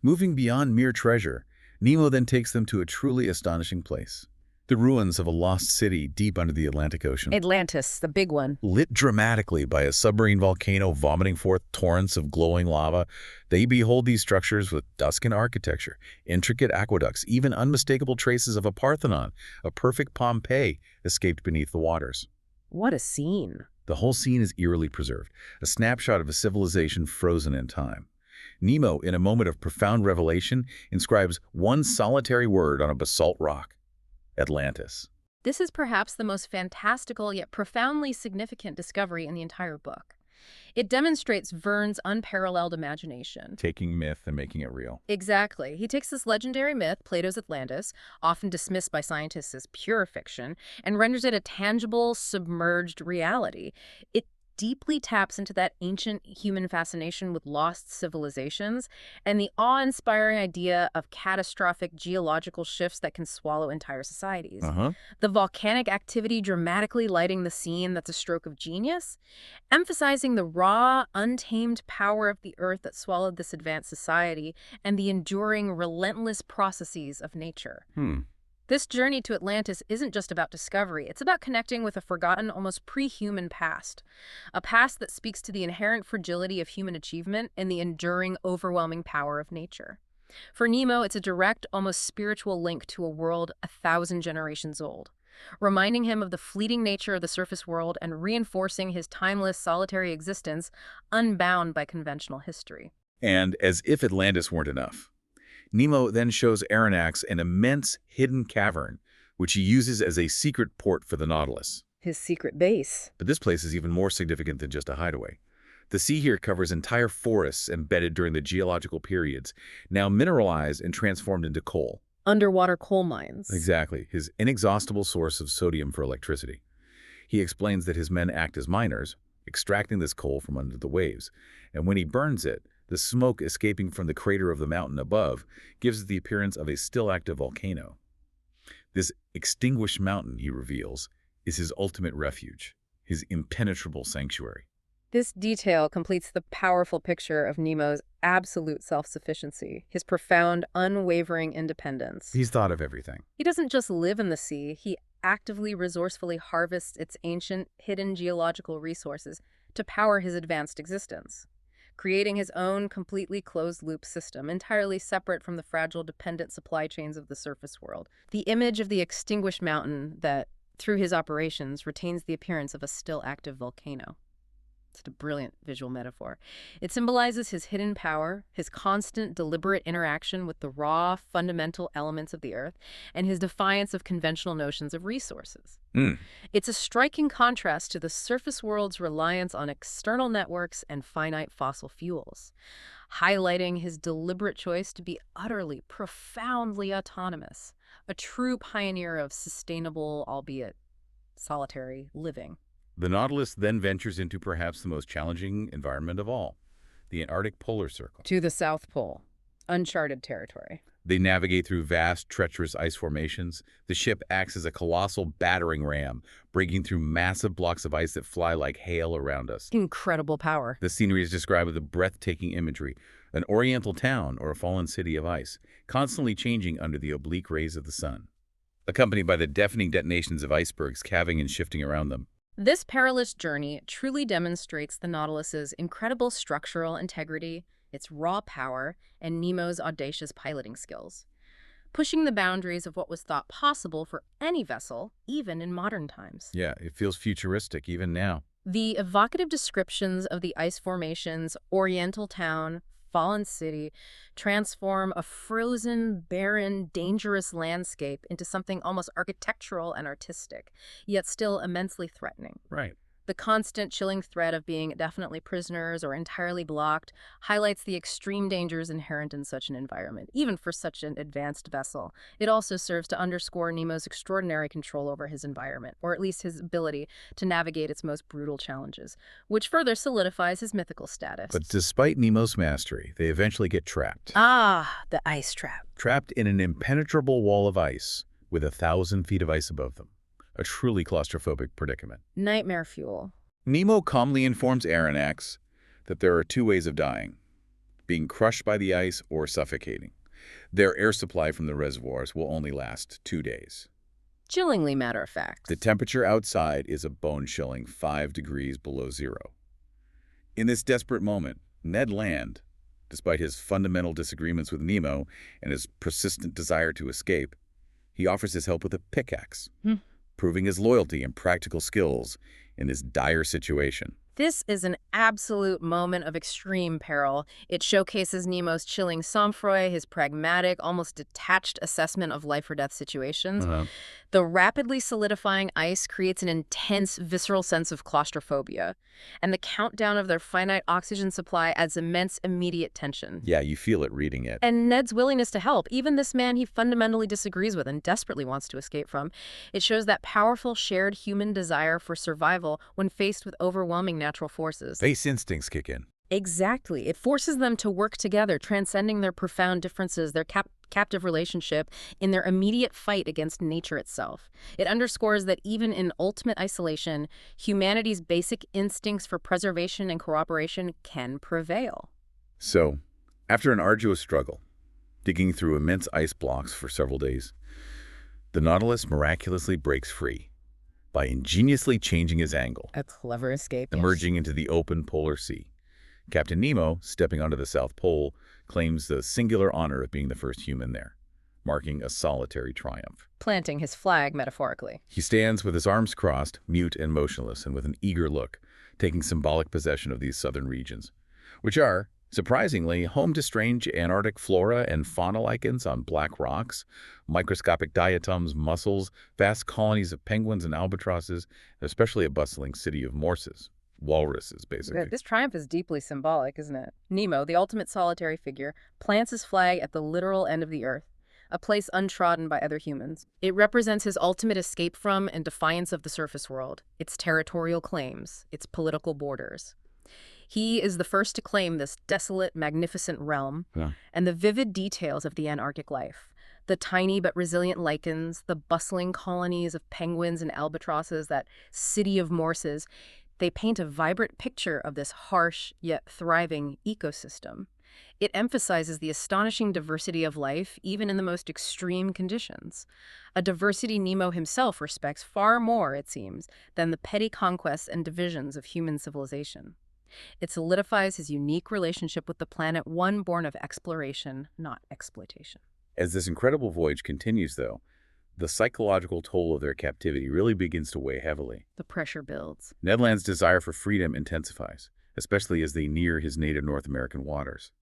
Moving beyond mere treasure, Nemo then takes them to a truly astonishing place. The ruins of a lost city deep under the Atlantic Ocean. Atlantis, the big one. Lit dramatically by a submarine volcano vomiting forth torrents of glowing lava, they behold these structures with Tuscan architecture, intricate aqueducts, even unmistakable traces of a Parthenon, a perfect Pompeii, escaped beneath the waters. What a scene. The whole scene is eerily preserved, a snapshot of a civilization frozen in time. Nemo, in a moment of profound revelation, inscribes one solitary word on a basalt rock: Atlantis. This is perhaps the most fantastical yet profoundly significant discovery in the entire book. It demonstrates Verne's unparalleled imagination. Taking myth and making it real. Exactly. He takes this legendary myth, Plato's Atlantis, often dismissed by scientists as pure fiction, and renders it a tangible, submerged reality. It deeply taps into that ancient human fascination with lost civilizations and the awe-inspiring idea of catastrophic geological shifts that can swallow entire societies. Uh-huh. The volcanic activity dramatically lighting the scene that's a stroke of genius, emphasizing the raw, untamed power of the earth that swallowed this advanced society and the enduring, relentless processes of nature. This journey to Atlantis isn't just about discovery. It's about connecting with a forgotten, almost pre-human past. A past that speaks to the inherent fragility of human achievement and the enduring, overwhelming power of nature. For Nemo, it's a direct, almost spiritual link to a world 1,000 generations old, reminding him of the fleeting nature of the surface world and reinforcing his timeless, solitary existence, unbound by conventional history. And as if Atlantis weren't enough, Nemo then shows Aronnax an immense hidden cavern, which he uses as a secret port for the Nautilus. His secret base. But this place is even more significant than just a hideaway. The sea here covers entire forests embedded during the geological periods, now mineralized and transformed into coal. Underwater coal mines. Exactly, his inexhaustible source of sodium for electricity. He explains that his men act as miners, extracting this coal from under the waves, and when he burns it, the smoke escaping from the crater of the mountain above gives it the appearance of a still active volcano. This extinguished mountain, he reveals, is his ultimate refuge, his impenetrable sanctuary. This detail completes the powerful picture of Nemo's absolute self-sufficiency, his profound, unwavering independence. He's thought of everything. He doesn't just live in the sea, he actively, resourcefully harvests its ancient, hidden geological resources to power his advanced existence, creating his own completely closed-loop system, entirely separate from the fragile, dependent supply chains of the surface world. The image of the extinguished mountain that, through his operations, retains the appearance of a still active volcano. It's a brilliant visual metaphor. It symbolizes his hidden power, his constant, deliberate interaction with the raw, fundamental elements of the earth, and his defiance of conventional notions of resources. It's a striking contrast to the surface world's reliance on external networks and finite fossil fuels, highlighting his deliberate choice to be utterly, profoundly autonomous, a true pioneer of sustainable, albeit solitary, living. The Nautilus then ventures into perhaps the most challenging environment of all, the Antarctic Polar Circle. To the South Pole, uncharted territory. They navigate through vast, treacherous ice formations. The ship acts as a colossal battering ram, breaking through massive blocks of ice that fly like hail around us. Incredible power. The scenery is described with a breathtaking imagery, an oriental town or a fallen city of ice, constantly changing under the oblique rays of the sun, accompanied by the deafening detonations of icebergs calving and shifting around them. This perilous journey truly demonstrates the Nautilus's incredible structural integrity, its raw power, and Nemo's audacious piloting skills, pushing the boundaries of what was thought possible for any vessel, even in modern times. Yeah, it feels futuristic even now. The evocative descriptions of the ice formations, oriental town, fallen city, transform a frozen, barren, dangerous landscape into something almost architectural and artistic, yet still immensely threatening. Right. The constant chilling threat of being definitely prisoners or entirely blocked highlights the extreme dangers inherent in such an environment, even for such an advanced vessel. It also serves to underscore Nemo's extraordinary control over his environment, or at least his ability to navigate its most brutal challenges, which further solidifies his mythical status. But despite Nemo's mastery, they eventually get trapped. Ah, the ice trap. Trapped in an impenetrable wall of ice with 1,000 feet of ice above them. A truly claustrophobic predicament. Nightmare fuel. Nemo calmly informs Aronnax that there are two ways of dying, being crushed by the ice or suffocating. Their air supply from the reservoirs will only last 2 days. Chillingly matter-of-fact. The temperature outside is a bone-chilling 5 degrees below zero. In this desperate moment, Ned Land, despite his fundamental disagreements with Nemo and his persistent desire to escape, he offers his help with a pickaxe. Proving his loyalty and practical skills in this dire situation. This is an absolute moment of extreme peril. It showcases Nemo's chilling sang-froid, his pragmatic, almost detached assessment of life or death situations. Uh-huh. The rapidly solidifying ice creates an intense, visceral sense of claustrophobia, and the countdown of their finite oxygen supply adds immense immediate tension. Yeah, you feel it reading it. And Ned's willingness to help, even this man he fundamentally disagrees with and desperately wants to escape from, it shows that powerful shared human desire for survival when faced with overwhelming natural forces. Base instincts kick in. Exactly. It forces them to work together, transcending their profound differences, their captive relationship, in their immediate fight against nature itself. It underscores that even in ultimate isolation, humanity's basic instincts for preservation and cooperation can prevail. So, after an arduous struggle, digging through immense ice blocks for several days, the Nautilus miraculously breaks free by ingeniously changing his angle, A clever escape. emerging into the open polar sea. Captain Nemo, stepping onto the South Pole, claims the singular honor of being the first human there, marking a solitary triumph. Planting his flag, metaphorically. He stands with his arms crossed, mute and motionless, and with an eager look, taking symbolic possession of these southern regions, which are, surprisingly, home to strange Antarctic flora and fauna lichens on black rocks, microscopic diatoms, mussels, vast colonies of penguins and albatrosses, and especially a bustling city of morses. Walruses, basically. This triumph is deeply symbolic, isn't it? Nemo, the ultimate solitary figure, plants his flag at the literal end of the earth, a place untrodden by other humans. It represents his ultimate escape from and defiance of the surface world, its territorial claims, its political borders. He is the first to claim this desolate, magnificent realm, and the vivid details of the Antarctic life. The tiny but resilient lichens, the bustling colonies of penguins and albatrosses, that city of morses, they paint a vibrant picture of this harsh yet thriving ecosystem. It emphasizes the astonishing diversity of life, even in the most extreme conditions. A diversity Nemo himself respects far more, it seems, than the petty conquests and divisions of human civilization. It solidifies his unique relationship with the planet, one born of exploration, not exploitation. As this incredible voyage continues, though, the psychological toll of their captivity really begins to weigh heavily. The pressure builds. Ned Land's desire for freedom intensifies, especially as they near his native North American waters.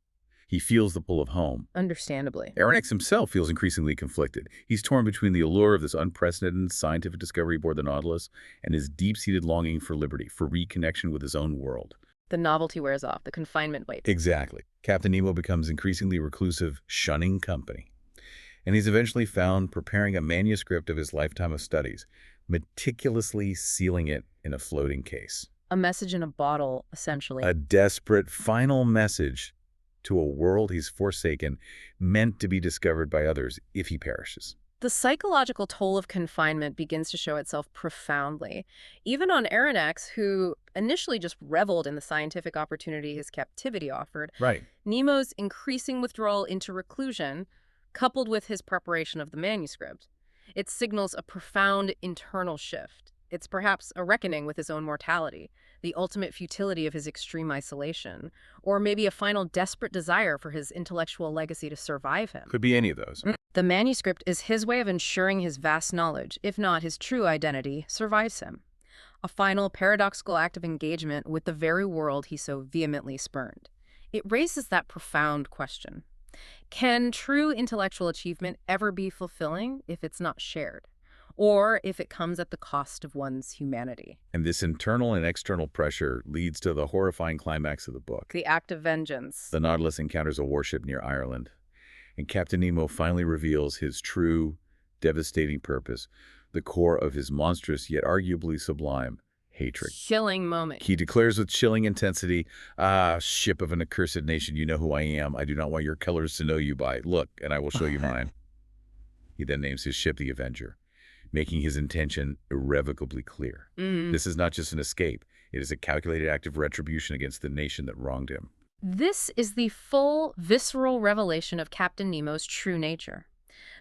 He feels the pull of home. Understandably. Aronnax himself feels increasingly conflicted. He's torn between the allure of this unprecedented scientific discovery aboard the Nautilus and his deep-seated longing for liberty, for reconnection with his own world. The novelty wears off, the confinement waits. Exactly. Captain Nemo becomes increasingly reclusive, shunning company. And he's eventually found preparing a manuscript of his lifetime of studies, meticulously sealing it in a floating case. A message in a bottle, essentially. A desperate final message to a world he's forsaken, meant to be discovered by others if he perishes. The psychological toll of confinement begins to show itself profoundly. Even on Aronnax, who initially just reveled in the scientific opportunity his captivity offered, Right. Nemo's increasing withdrawal into reclusion, coupled with his preparation of the manuscript, it signals a profound internal shift. It's perhaps a reckoning with his own mortality, the ultimate futility of his extreme isolation, or maybe a final desperate desire for his intellectual legacy to survive him. Could be any of those. The manuscript is his way of ensuring his vast knowledge, if not his true identity, survives him. A final paradoxical act of engagement with the very world he so vehemently spurned. It raises that profound question. Can true intellectual achievement ever be fulfilling if it's not shared? Or if it comes at the cost of one's humanity? And this internal and external pressure leads to the horrifying climax of the book. The act of vengeance. The Nautilus encounters a warship near Ireland, and Captain Nemo finally reveals his true, devastating purpose, the core of his monstrous yet arguably sublime hatred. Chilling moment. He declares with chilling intensity, "Ah, ship of an accursed nation, you know who I am. I do not want your colors to know you by. Look, and I will show you mine." He then names his ship the Avenger, making his intention irrevocably clear. This is not just an escape. It is a calculated act of retribution against the nation that wronged him. This is the full, visceral revelation of Captain Nemo's true nature.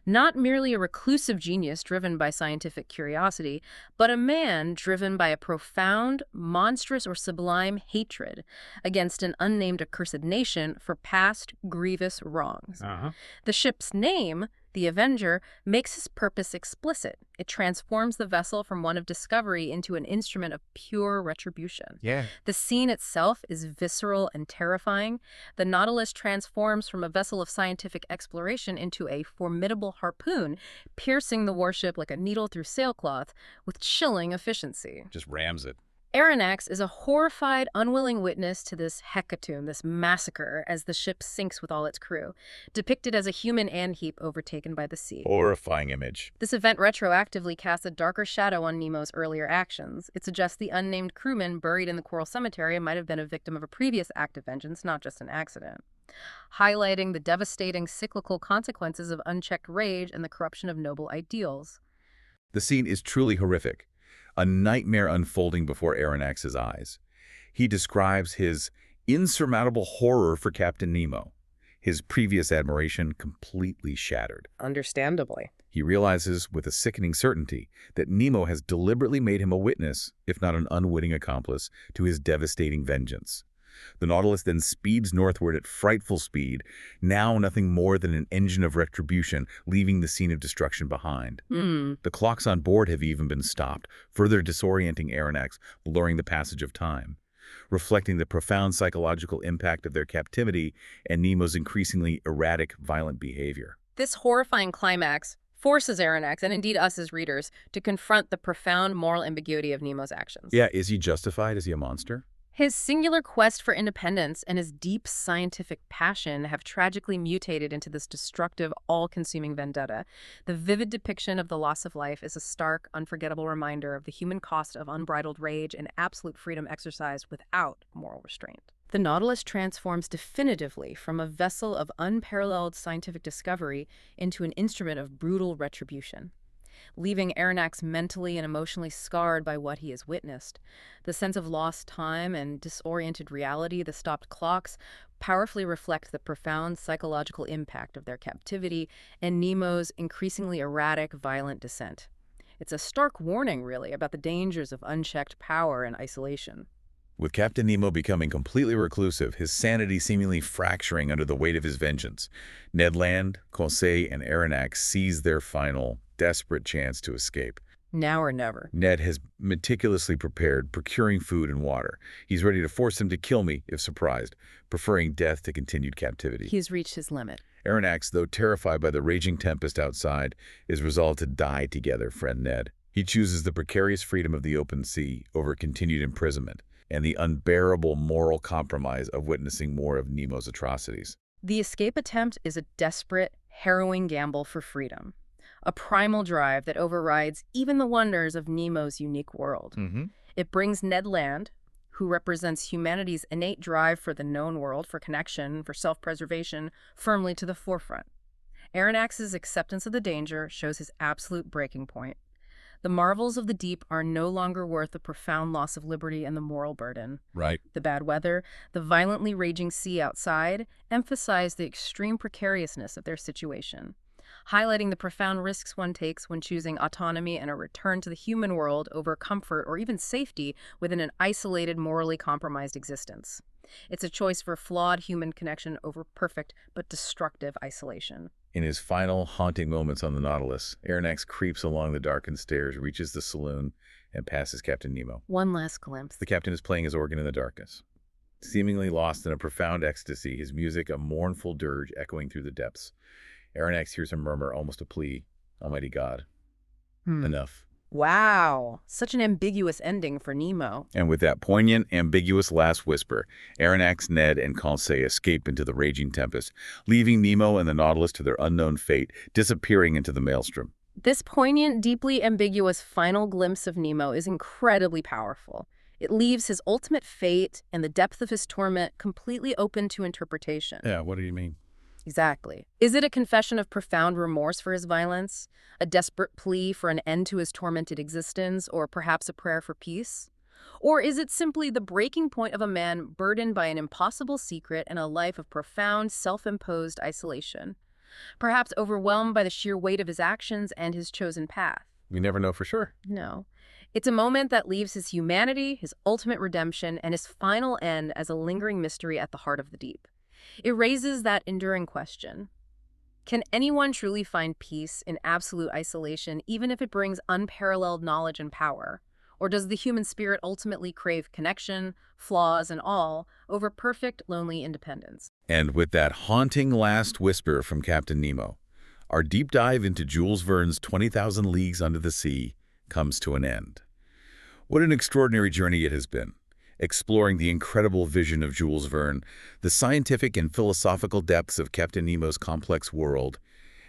Not merely a reclusive genius driven by scientific curiosity, but a man driven by a profound, monstrous, or sublime hatred against an unnamed accursed nation for past grievous wrongs. The ship's name The Avenger makes his purpose explicit. It transforms the vessel from one of discovery into an instrument of pure retribution. Yeah. The scene itself is visceral and terrifying. The Nautilus transforms from a vessel of scientific exploration into a formidable harpoon, piercing the warship like a needle through sailcloth with chilling efficiency. Just rams it. Aronnax is a horrified, unwilling witness to this hecatomb, this massacre, as the ship sinks with all its crew, depicted as a human ant-heap overtaken by the sea. Horrifying image. This event retroactively casts a darker shadow on Nemo's earlier actions. It suggests the unnamed crewman buried in the coral cemetery might have been a victim of a previous act of vengeance, not just an accident, highlighting the devastating cyclical consequences of unchecked rage and the corruption of noble ideals. The scene is truly horrific. A nightmare unfolding before Aronnax's eyes. He describes his insurmountable horror for Captain Nemo, his previous admiration completely shattered. Understandably. He realizes with a sickening certainty that Nemo has deliberately made him a witness, if not an unwitting accomplice, to his devastating vengeance. The Nautilus then speeds northward at frightful speed, now nothing more than an engine of retribution, leaving the scene of destruction behind. The clocks on board have even been stopped, further disorienting Aronnax, blurring the passage of time, reflecting the profound psychological impact of their captivity and Nemo's increasingly erratic, violent behavior. This horrifying climax forces Aronnax, and indeed us as readers, to confront the profound moral ambiguity of Nemo's actions. Yeah, is he justified? Is he a monster? His singular quest for independence and his deep scientific passion have tragically mutated into this destructive, all-consuming vendetta. The vivid depiction of the loss of life is a stark, unforgettable reminder of the human cost of unbridled rage and absolute freedom exercised without moral restraint. The Nautilus transforms definitively from a vessel of unparalleled scientific discovery into an instrument of brutal retribution, leaving Aronnax mentally and emotionally scarred by what he has witnessed. The sense of lost time and disoriented reality, the stopped clocks, powerfully reflect the profound psychological impact of their captivity and Nemo's increasingly erratic, violent descent. It's a stark warning, really, about the dangers of unchecked power and isolation. With Captain Nemo becoming completely reclusive, his sanity seemingly fracturing under the weight of his vengeance, Ned Land, Conseil, and Aronnax seize their final, desperate chance to escape. Now or never. Ned has meticulously prepared, procuring food and water. He's ready to force them to kill me, if surprised, preferring death to continued captivity. He's reached his limit. Aronnax, though terrified by the raging tempest outside, is resolved to die together, friend Ned. He chooses the precarious freedom of the open sea over continued imprisonment and the unbearable moral compromise of witnessing more of Nemo's atrocities. The escape attempt is a desperate, harrowing gamble for freedom, a primal drive that overrides even the wonders of Nemo's unique world. It brings Ned Land, who represents humanity's innate drive for the known world, for connection, for self-preservation, firmly to the forefront. Aronnax's acceptance of the danger shows his absolute breaking point. The marvels of the deep are no longer worth the profound loss of liberty and the moral burden. Right. The bad weather, the violently raging sea outside, emphasize the extreme precariousness of their situation, highlighting the profound risks one takes when choosing autonomy and a return to the human world over comfort or even safety within an isolated, morally compromised existence. It's a choice for flawed human connection over perfect but destructive isolation. In his final haunting moments on the Nautilus, Aronnax creeps along the darkened stairs, reaches the saloon, and passes Captain Nemo. One last glimpse. The captain is playing his organ in the darkness. Seemingly lost in a profound ecstasy, his music a mournful dirge echoing through the depths. Aronnax hears him murmur, almost a plea, "Almighty God, enough." Wow, such an ambiguous ending for Nemo. And with that poignant, ambiguous last whisper, Aronnax, Ned, and Conseil escape into the raging tempest, leaving Nemo and the Nautilus to their unknown fate, disappearing into the maelstrom. This poignant, deeply ambiguous final glimpse of Nemo is incredibly powerful. It leaves his ultimate fate and the depth of his torment completely open to interpretation. Yeah, what do you mean? Exactly. Is it a confession of profound remorse for his violence, a desperate plea for an end to his tormented existence, or perhaps a prayer for peace? Or is it simply the breaking point of a man burdened by an impossible secret and a life of profound, self-imposed isolation, perhaps overwhelmed by the sheer weight of his actions and his chosen path? We never know for sure. No. It's a moment that leaves his humanity, his ultimate redemption, and his final end as a lingering mystery at the heart of the deep. It raises that enduring question. Can anyone truly find peace in absolute isolation, even if it brings unparalleled knowledge and power? Or does the human spirit ultimately crave connection, flaws and all, over perfect, lonely independence? And with that haunting last whisper from Captain Nemo, our deep dive into Jules Verne's 20,000 Leagues Under the Sea comes to an end. What an extraordinary journey it has been, exploring the incredible vision of Jules Verne, the scientific and philosophical depths of Captain Nemo's complex world,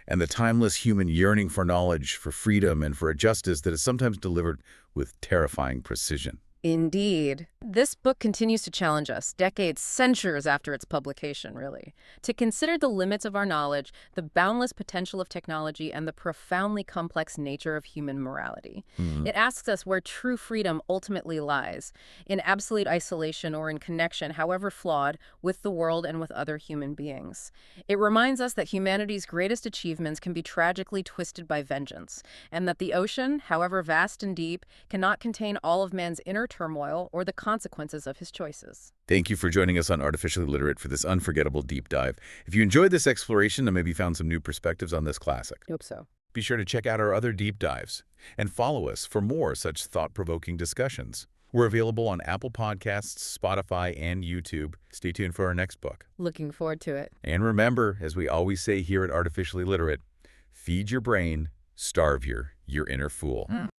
and the timeless human yearning for knowledge, for freedom, and for a justice that is sometimes delivered with terrifying precision. Indeed. This book continues to challenge us, decades, centuries after its publication, really, to consider the limits of our knowledge, the boundless potential of technology, and the profoundly complex nature of human morality. It asks us where true freedom ultimately lies, in absolute isolation or in connection, however flawed, with the world and with other human beings. It reminds us that humanity's greatest achievements can be tragically twisted by vengeance, and that the ocean, however vast and deep, cannot contain all of man's inner turmoil or the consequences of his choices. Thank you for joining us on Artificially Literate for this unforgettable deep dive. If you enjoyed this exploration and maybe found some new perspectives on this classic, Hope so. be sure to check out our other deep dives and follow us for more such thought-provoking discussions. We're available on Apple Podcasts, Spotify, and YouTube. Stay tuned for our next book. Looking forward to it. And remember, as we always say here at Artificially Literate, feed your brain, starve your inner fool.